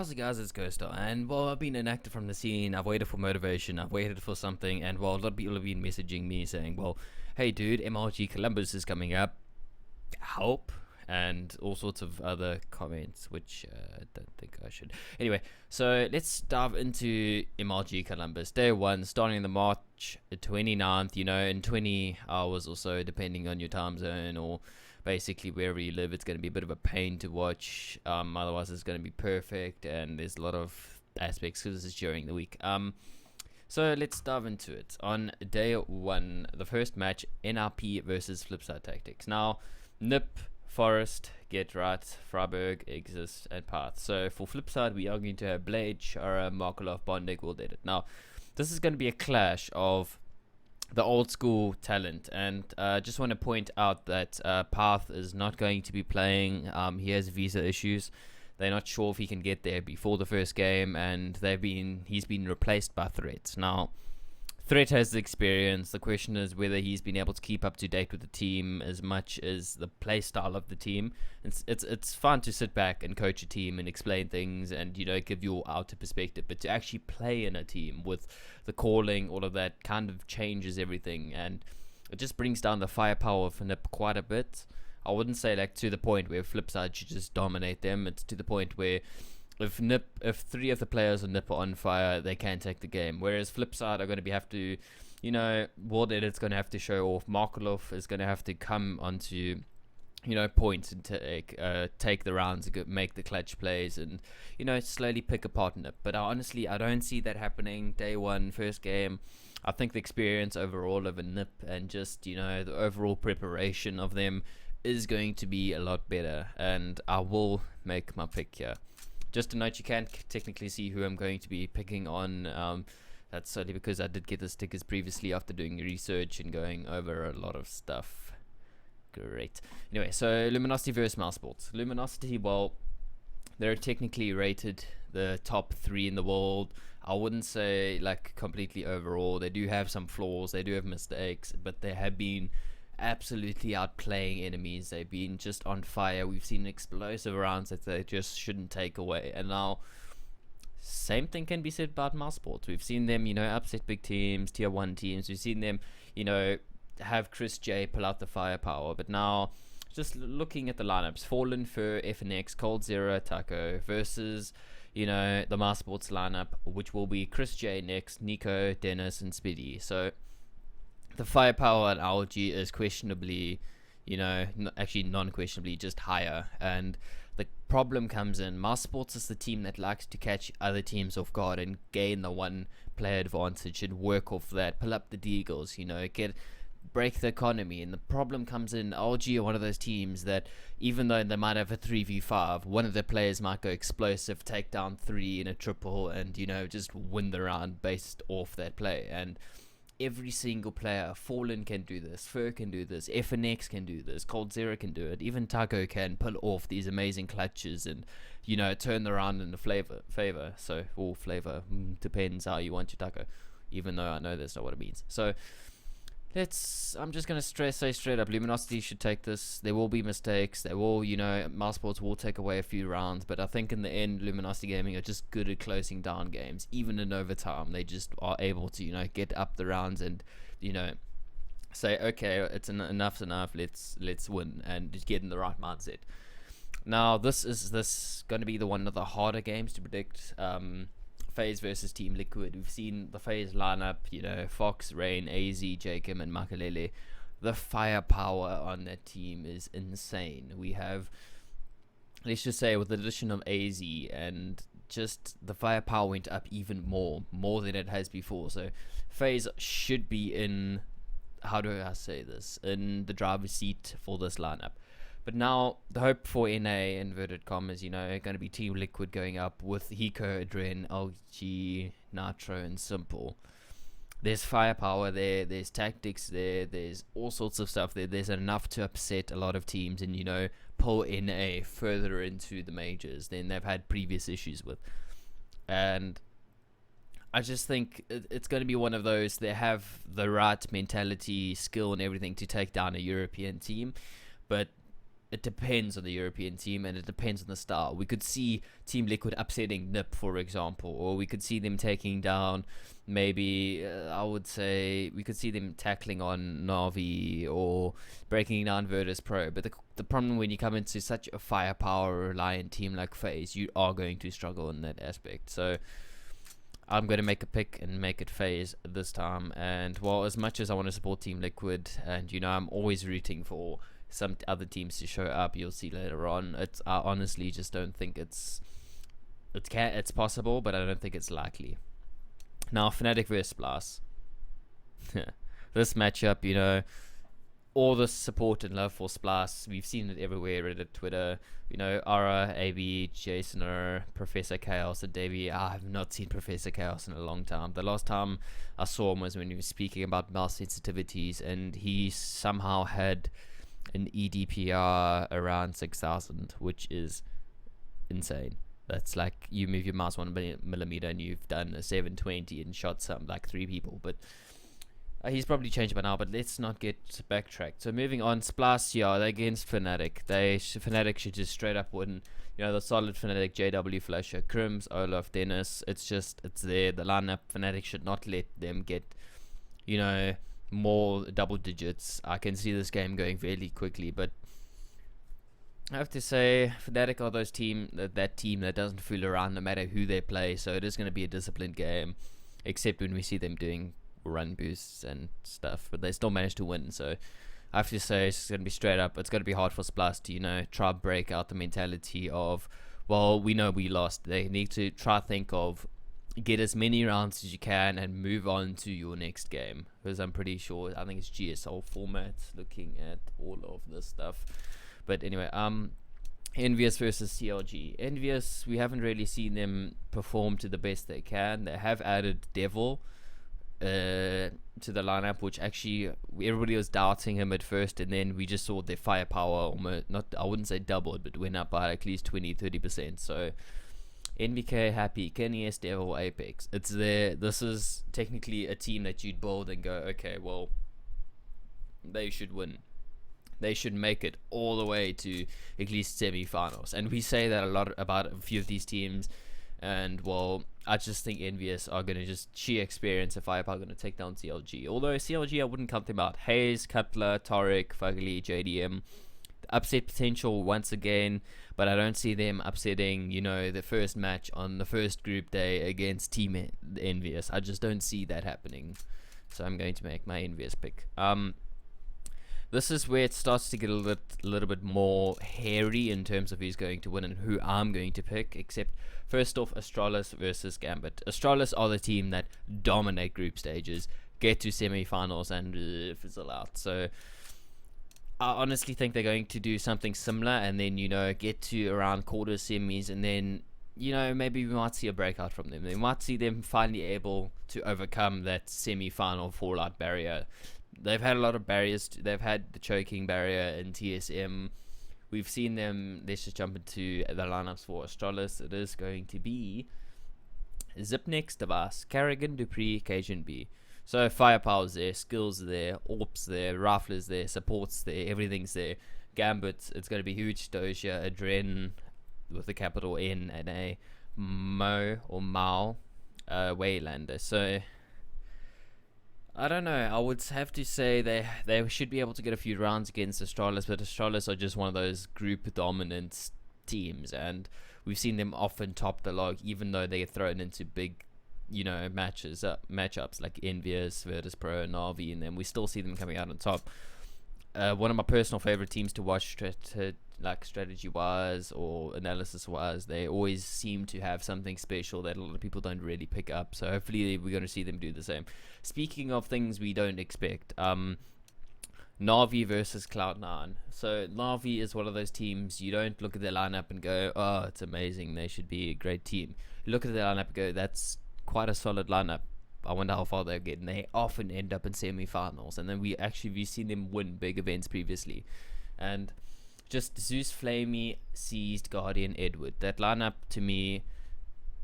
How's it guys, it's ghostR, and well, I've been inactive from the scene. I've waited for motivation, I've waited for something, and well, a lot of people have been messaging me saying, well, hey dude, MLG Columbus is coming up, help, and all sorts of other comments, which I don't think I should. Anyway, so let's dive into MLG Columbus. Day 1, starting the March 29th, in 20 hours or so, depending on your time zone, or basically wherever you live. It's going to be a bit of a pain to watch, otherwise it's going to be perfect, and there's a lot of aspects because this is during the week. So let's dive into it. On day 1, the first match, NRP versus Flipside Tactics. Now, Nip, Forest, Get Right, Freiburg, Exist, and Path. So for Flipside, we are going to have Blade, Shara, Markolov, Bondek, will did it. Now, this is going to be a clash of the old school talent, and just want to point out that Path is not going to be playing. He has visa issues. They're not sure if he can get there before the first game, and he's been replaced by Threat. Now, Threat has the experience. The question is whether he's been able to keep up to date with the team as much as the play style of the team. It's fun to sit back and coach a team and explain things and give your outer perspective, but to actually play in a team with the calling, all of that kind of changes everything, and it just brings down the firepower for Nip quite a bit. I wouldn't say like to the point where Flipside should just dominate them. It's to the point where if 3 of the players on Nip are on fire, they can take the game. Whereas Flipside are going to have to, World Edit's going to have to show off. Markolov is going to have to come onto, points and take the rounds, make the clutch plays, and slowly pick apart Nip. But honestly, I don't see that happening. Day 1, first game. I think the experience overall of a Nip and just the overall preparation of them is going to be a lot better, and I will make my pick here. Just to note, you can't technically see who I'm going to be picking on. That's only because I did get the stickers previously after doing research and going over a lot of stuff. Great. Anyway, so Luminosity versus Mousesports. Luminosity, well, they're technically rated the top 3 in the world. I wouldn't say like completely overall. They do have some flaws. They do have mistakes, but they have been absolutely outplaying enemies. They've been just on fire. We've seen explosive rounds that they just shouldn't take away. And now, same thing can be said about Mousesports. We've seen them, upset big teams, tier 1 teams. We've seen them, have Chris J pull out the firepower. But now, just looking at the lineups, Fallen, Fur, FNX, Cold Zero, Taco versus, the Mousesports lineup, which will be Chris J next, Nico, Dennis, and Speedy. So the firepower at LG is questionably, actually non-questionably just higher. And the problem comes in, Mousesports is the team that likes to catch other teams off guard and gain the one player advantage and work off that, pull up the deagles, break the economy. And the problem comes in, LG are one of those teams that even though they might have a 3v5, one of their players might go explosive, take down 3 in a triple, and just win the round based off that play. And every single player, Fallen can do this, Fur can do this, FNX can do this, Cold Zero can do it, even Taco can pull off these amazing clutches and turn the round in the favor. So, or flavor, depends how you want your taco, even though I know that's not what it means. So I'm just going to say straight up, Luminosity should take this. There will be mistakes. There will, Mousesports will take away a few rounds. But I think in the end, Luminosity Gaming are just good at closing down games. Even in overtime, they just are able to, get up the rounds and, say, okay, enough's enough. Let's win and just get in the right mindset. Now, this is going to be one of the harder games to predict. FaZe versus Team Liquid. We've seen the FaZe lineup, Fox, Rain, AZ, Jacob, and Makalele. The firepower on that team is insane. We have, let's just say, with the addition of AZ, and just the firepower went up even more than it has before. So FaZe should be in, how do I say this, in the driver's seat for this lineup. But now, the hope for NA, inverted commas, going to be Team Liquid going up with Hiko, Adren, LG, Nitro, and Simple. There's firepower there, there's tactics there, there's all sorts of stuff there. There's enough to upset a lot of teams and, pull NA further into the majors than they've had previous issues with. And I just think it's going to be one of those, they have the right mentality, skill, and everything to take down a European team. But it depends on the European team and it depends on the style. We could see Team Liquid upsetting NIP, for example, or we could see them taking down maybe, I would say, we could see them tackling on Na'Vi or breaking down Virtus Pro. But the problem when you come into such a firepower-reliant team like FaZe, you are going to struggle in that aspect. So I'm going to make a pick and make it FaZe this time. And, well, as much as I want to support Team Liquid, and, I'm always rooting for some other teams to show up, you'll see later on, I honestly just don't think it's possible, but I don't think it's likely. Now, Fnatic versus Splas. This matchup, all the support and love for Splas, we've seen it everywhere, Reddit, Twitter, Ara, AB, Jasoner, Professor Chaos, and Davey. I have not seen Professor Chaos in a long time. The last time I saw him was when he was speaking about mouse sensitivities, and he somehow had an EDPR around 6,000, which is insane. That's like you move your mouse 1 millimeter and you've done a 720 and shot some like 3 people. But he's probably changed by now. But let's not get backtracked. So moving on, Splas, they're against Fnatic. Fnatic should just straight up win. The solid Fnatic, JW, Flasher, Crims, Olaf, Dennis. It's there. The lineup. Fnatic should not let them get, more double digits. I can see this game going fairly quickly, but I have to say, Fnatic are that team that doesn't fool around no matter who they play, so it is going to be a disciplined game, except when we see them doing run boosts and stuff, but they still manage to win, so I have to say it's going to be straight up. It's going to be hard for Splas to, try break out the mentality of, well, we know we lost. They need to try think of get as many rounds as you can and move on to your next game, because I'm pretty sure, I think it's GSL format, looking at all of this stuff. But anyway, Envious versus CLG. Envious, we haven't really seen them perform to the best they can. They have added Devil to the lineup, which actually everybody was doubting him at first, and then we just saw their firepower almost, I wouldn't say doubled, but went up by at least 20-30%. So NBK, Happy, Kenny S, Devil, Apex. It's there. This is technically a team that you'd build and go, okay, well, they should win. They should make it all the way to at least semi-finals. And we say that a lot about a few of these teams. And, well, I just think Envious are going to just sheer experience and firepower going to take down CLG. Although CLG, I wouldn't count them out. Hayes, Cutler, Tariq, Fugly, JDM. Upset potential once again. But I don't see them upsetting, the first match on the first group day against Team Envious. I just don't see that happening. So I'm going to make my Envious pick. This is where it starts to get a little bit more hairy in terms of who's going to win and who I'm going to pick. Except, first off, Astralis versus Gambit. Astralis are the team that dominate group stages, get to semi-finals, and fizzle out. So I honestly think they're going to do something similar, and then, get to around quarters, semis, and then, maybe we might see a breakout from them. We might see them finally able to overcome that semi-final fallout barrier. They've had a lot of barriers. They've had the choking barrier in TSM. We've seen them. Let's just jump into the lineups for Astralis. It is going to be Zipnex, Device, Carrigan, Dupree, Cajun B. So firepower's there, skills there, AWP's there, rifler's there, support's there, everything's there. Gambit, it's going to be huge. Doja, Adren with a capital N and a Mao, Waylander. So I don't know. I would have to say they should be able to get a few rounds against Astralis, but Astralis are just one of those group dominant teams, and we've seen them often top the log, even though they get thrown into big, matchups like Envious, Virtus Pro, Na'Vi, and then we still see them coming out on top. One of my personal favorite teams to watch, strategy-wise or analysis-wise, they always seem to have something special that a lot of people don't really pick up. So hopefully we're going to see them do the same. Speaking of things we don't expect, Na'Vi versus Cloud9. So Na'Vi is one of those teams you don't look at their lineup and go, oh, it's amazing, they should be a great team. You look at their lineup and go, that's quite a solid lineup. I wonder how far they'll get. And they often end up in semi-finals. And then we've seen them win big events previously. And just Zeus, Flamey, Seized, Guardian, Edward. That lineup, to me,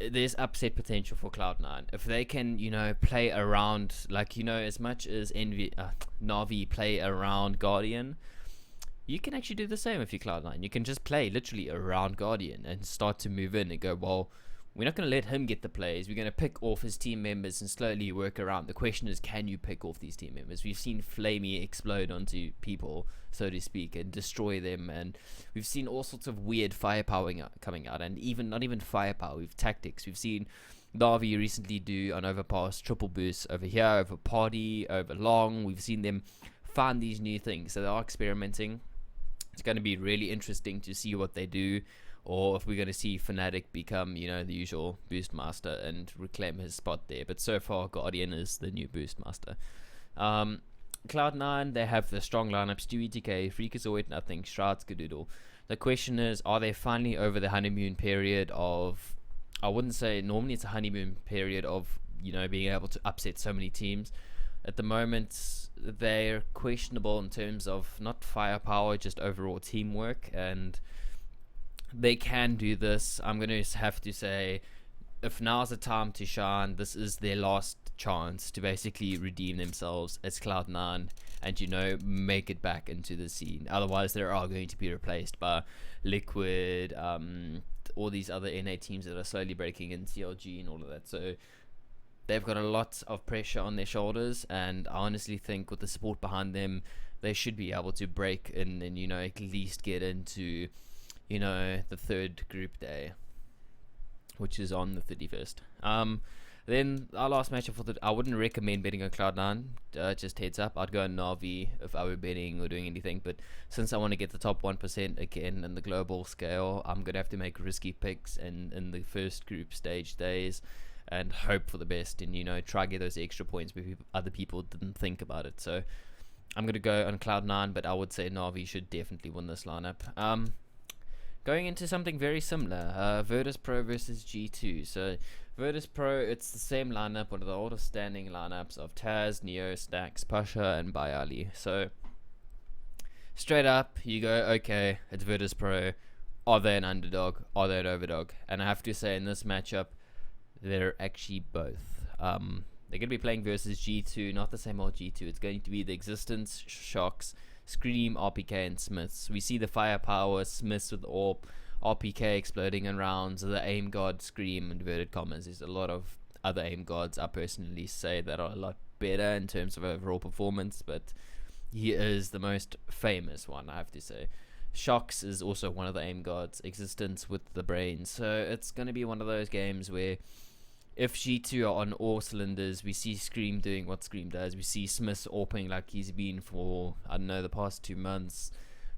there's upset potential for Cloud9. If they can, play around, as much as Na'Vi play around Guardian, you can actually do the same if you're Cloud9. You can just play literally around Guardian and start to move in and go, well, we're not going to let him get the plays. We're going to pick off his team members and slowly work around. The question is, can you pick off these team members? We've seen Flamey explode onto people, so to speak, and destroy them. And we've seen all sorts of weird firepower coming out. And not even firepower, we've tactics. We've seen Navi recently do an overpass, triple boost over here, over party, over long. We've seen them find these new things. So they are experimenting. It's going to be really interesting to see what they do, or if we're going to see Fnatic become, the usual boost master and reclaim his spot there. But so far, Guardian is the new boost master. Cloud9, they have the strong lineup: Stewie, TK, Freakazoid, Nothing, Shroud, Skadoodle. The question is, are they finally over the honeymoon period of, I wouldn't say, normally it's a honeymoon period of, being able to upset so many teams. At the moment, they're questionable in terms of not firepower, just overall teamwork, and they can do this. I'm going to have to say, if now's the time to shine, this is their last chance to basically redeem themselves as Cloud9 and, make it back into the scene. Otherwise, they are going to be replaced by Liquid, all these other NA teams that are slowly breaking in, CLG and all of that. So they've got a lot of pressure on their shoulders, and I honestly think with the support behind them, they should be able to break in and, at least get into, the third group day, which is on the 31st. Then our last matchup I wouldn't recommend betting on Cloud9, just heads up. I'd go on Navi if I were betting or doing anything, but since I want to get the top 1% again in the global scale, I'm going to have to make risky picks in the first group stage days and hope for the best and, try to get those extra points where other people didn't think about it. So I'm going to go on Cloud9, but I would say Navi should definitely win this lineup. Going into something very similar, Virtus Pro versus G2. So Virtus Pro, it's the same lineup, one of the oldest standing lineups of Taz, Neo, Stacks, Pasha, and Bayali. So straight up, you go, okay, it's Virtus Pro. Are they an underdog? Are they an overdog? And I have to say, in this matchup, they're actually both. They're going to be playing versus G2, not the same old G2. It's going to be the Existence, Shocks, Scream, RPK, and Smiths. We see the firepower, Smiths with AWP, RPK exploding in rounds, the aim god, Scream, inverted commas. There's a lot of other aim gods I personally say that are a lot better in terms of overall performance, but he is the most famous one, I have to say. Shocks is also one of the aim gods, Existence with the brain. So it's going to be one of those games where if G2 are on all cylinders, we see Scream doing what Scream does. We see Smith AWPing like he's been for, the past 2 months.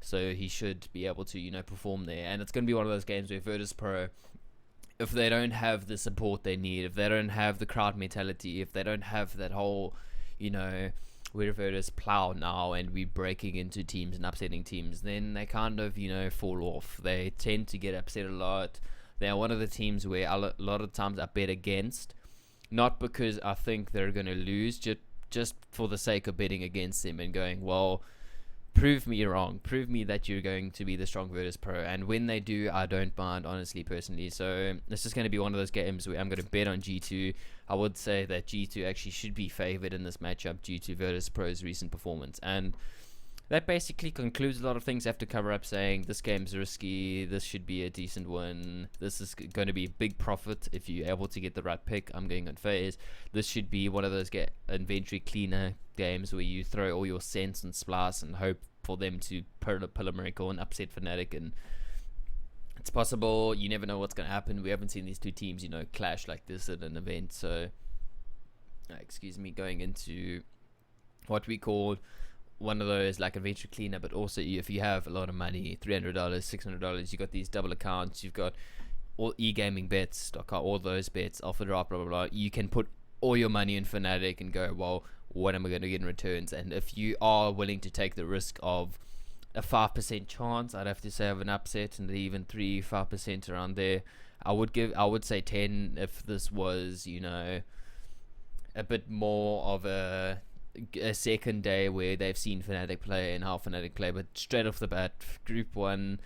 So he should be able to, perform there. And it's going to be one of those games where Virtus Pro, if they don't have the support they need, if they don't have the crowd mentality, if they don't have that whole, we're Virtus plow now and we're breaking into teams and upsetting teams, then they kind of, fall off. They tend to get upset a lot. They are one of the teams where a lot of times I bet against, not because I think they're going to lose, just for the sake of betting against them and going, well, prove me wrong. Prove me that you're going to be the strong Virtus Pro. And when they do, I don't mind, honestly, personally. So it's just going to be one of those games where I'm going to bet on G2. I would say that G2 actually should be favored in this matchup due to Virtus Pro's recent performance. And that basically concludes a lot of things I have to cover up, saying this game's risky, this should be a decent win, this is going to be a big profit if you're able to get the right pick. I'm going on phase. This should be one of those inventory cleaner games where you throw all your cents and splice and hope for them to pull a miracle and upset Fnatic, and it's possible. You never know what's going to happen. We haven't seen these two teams, clash like this at an event. So, going into what we call one of those like inventory cleaner, but also if you have a lot of money, $300, $600, you got these double accounts, you've got all e-gaming bets, all those bets, alpha drop, blah blah blah. You can put all your money in Fnatic and go, well, what am I going to get in returns? And if you are willing to take the risk of a 5% chance, I'd have to say, of an upset, and even 3-5% around there, I would say 10 if this was, a bit more of a second day where they've seen Fnatic play and how Fnatic play. But straight off the bat, group one,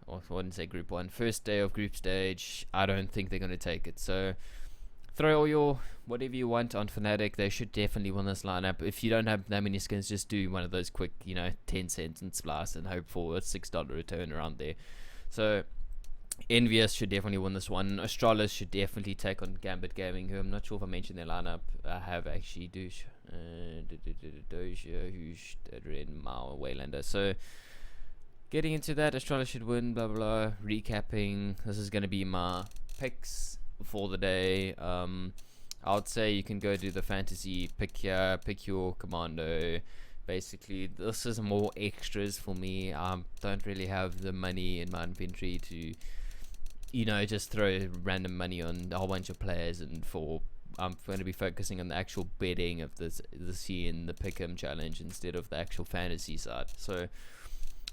or I wouldn't say group one, first day of group stage, I don't think they're going to take it. So throw all your whatever you want on Fnatic. They should definitely win this lineup. If you don't have that many skins, just do one of those quick, 10 cents and splice and hope for a $6 return around there. So Envious should definitely win this one. Astralis should definitely take on Gambit Gaming, who I'm not sure if I mentioned their lineup. I have actually Doja, Hoosh, Red, Mao, Waylander. So getting into that, Astralis should win, blah blah. Recapping, this is going to be my picks for the day. I would say you can go do the fantasy pick here, pick your commando. Basically, this is more extras for me. I don't really have the money in my inventory to just throw random money on a whole bunch of players, and I'm going to be focusing on the actual betting of the scene, the pick'em challenge, instead of the actual fantasy side. So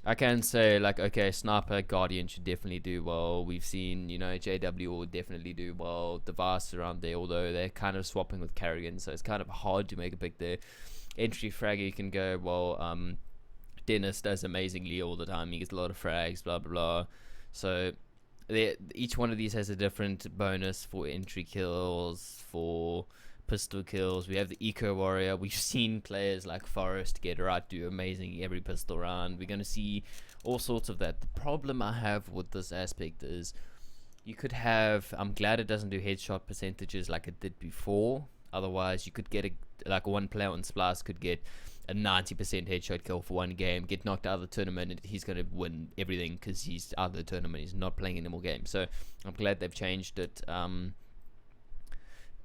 I can say, like, okay, Sniper, Guardian should definitely do well. We've seen, JW will definitely do well. Device around there, although they're kind of swapping with Carrigan, so it's kind of hard to make a pick there. Entry fragger, you can go, well, Dennis does amazingly all the time. He gets a lot of frags, blah, blah, blah. So each one of these has a different bonus for entry kills, for pistol kills. We have the Eco Warrior. We've seen players like Forest get right, do amazing every pistol round. We're going to see all sorts of that. The problem I have with this aspect is you could have, I'm glad it doesn't do headshot percentages like it did before. Otherwise, you could get one player on Splice could get a 90% headshot kill for one game, get knocked out of the tournament, and he's going to win everything because he's out of the tournament. He's not playing any more games. So I'm glad they've changed it.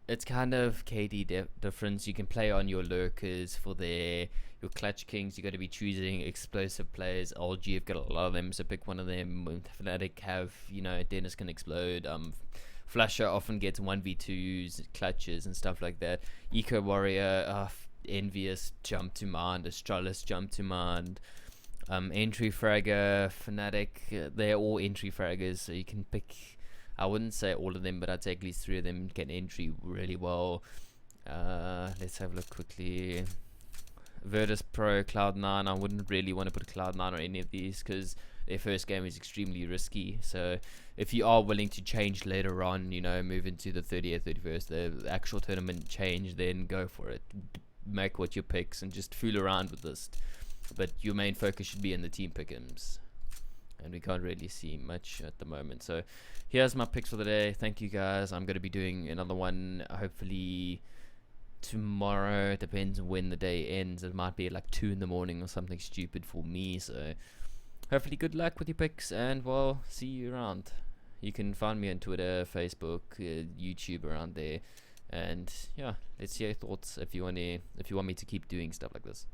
It's kind of KD difference. You can play on your lurkers for your clutch kings. You got to be choosing explosive players. LG have got a lot of them, so pick one of them. Fnatic have, Dennis can explode. Flasher often gets 1v2s, clutches, and stuff like that. Eco Warrior, Envious jump to mind. Astralis jump to mind. Entry Fragger, Fnatic, they're all entry fraggers, so you can pick. I wouldn't say all of them, but I'd say at least 3 of them get entry really well. Let's have a look quickly. Virtus Pro, Cloud9. I wouldn't really want to put Cloud9 on any of these because their first game is extremely risky. So if you are willing to change later on, move into the 30th, 31st, the actual tournament change, then go for it. Make what your picks and just fool around with this. But your main focus should be in the team pick'ems. And we can't really see much at the moment. So here's my picks for the day. Thank you guys. I'm going to be doing another one hopefully tomorrow. It depends when the day ends. It might be like 2 in the morning or something stupid for me. So hopefully good luck with your picks, and well, see you around. You can find me on Twitter, Facebook, YouTube, around there. And yeah, let's hear your thoughts if you want me to keep doing stuff like this.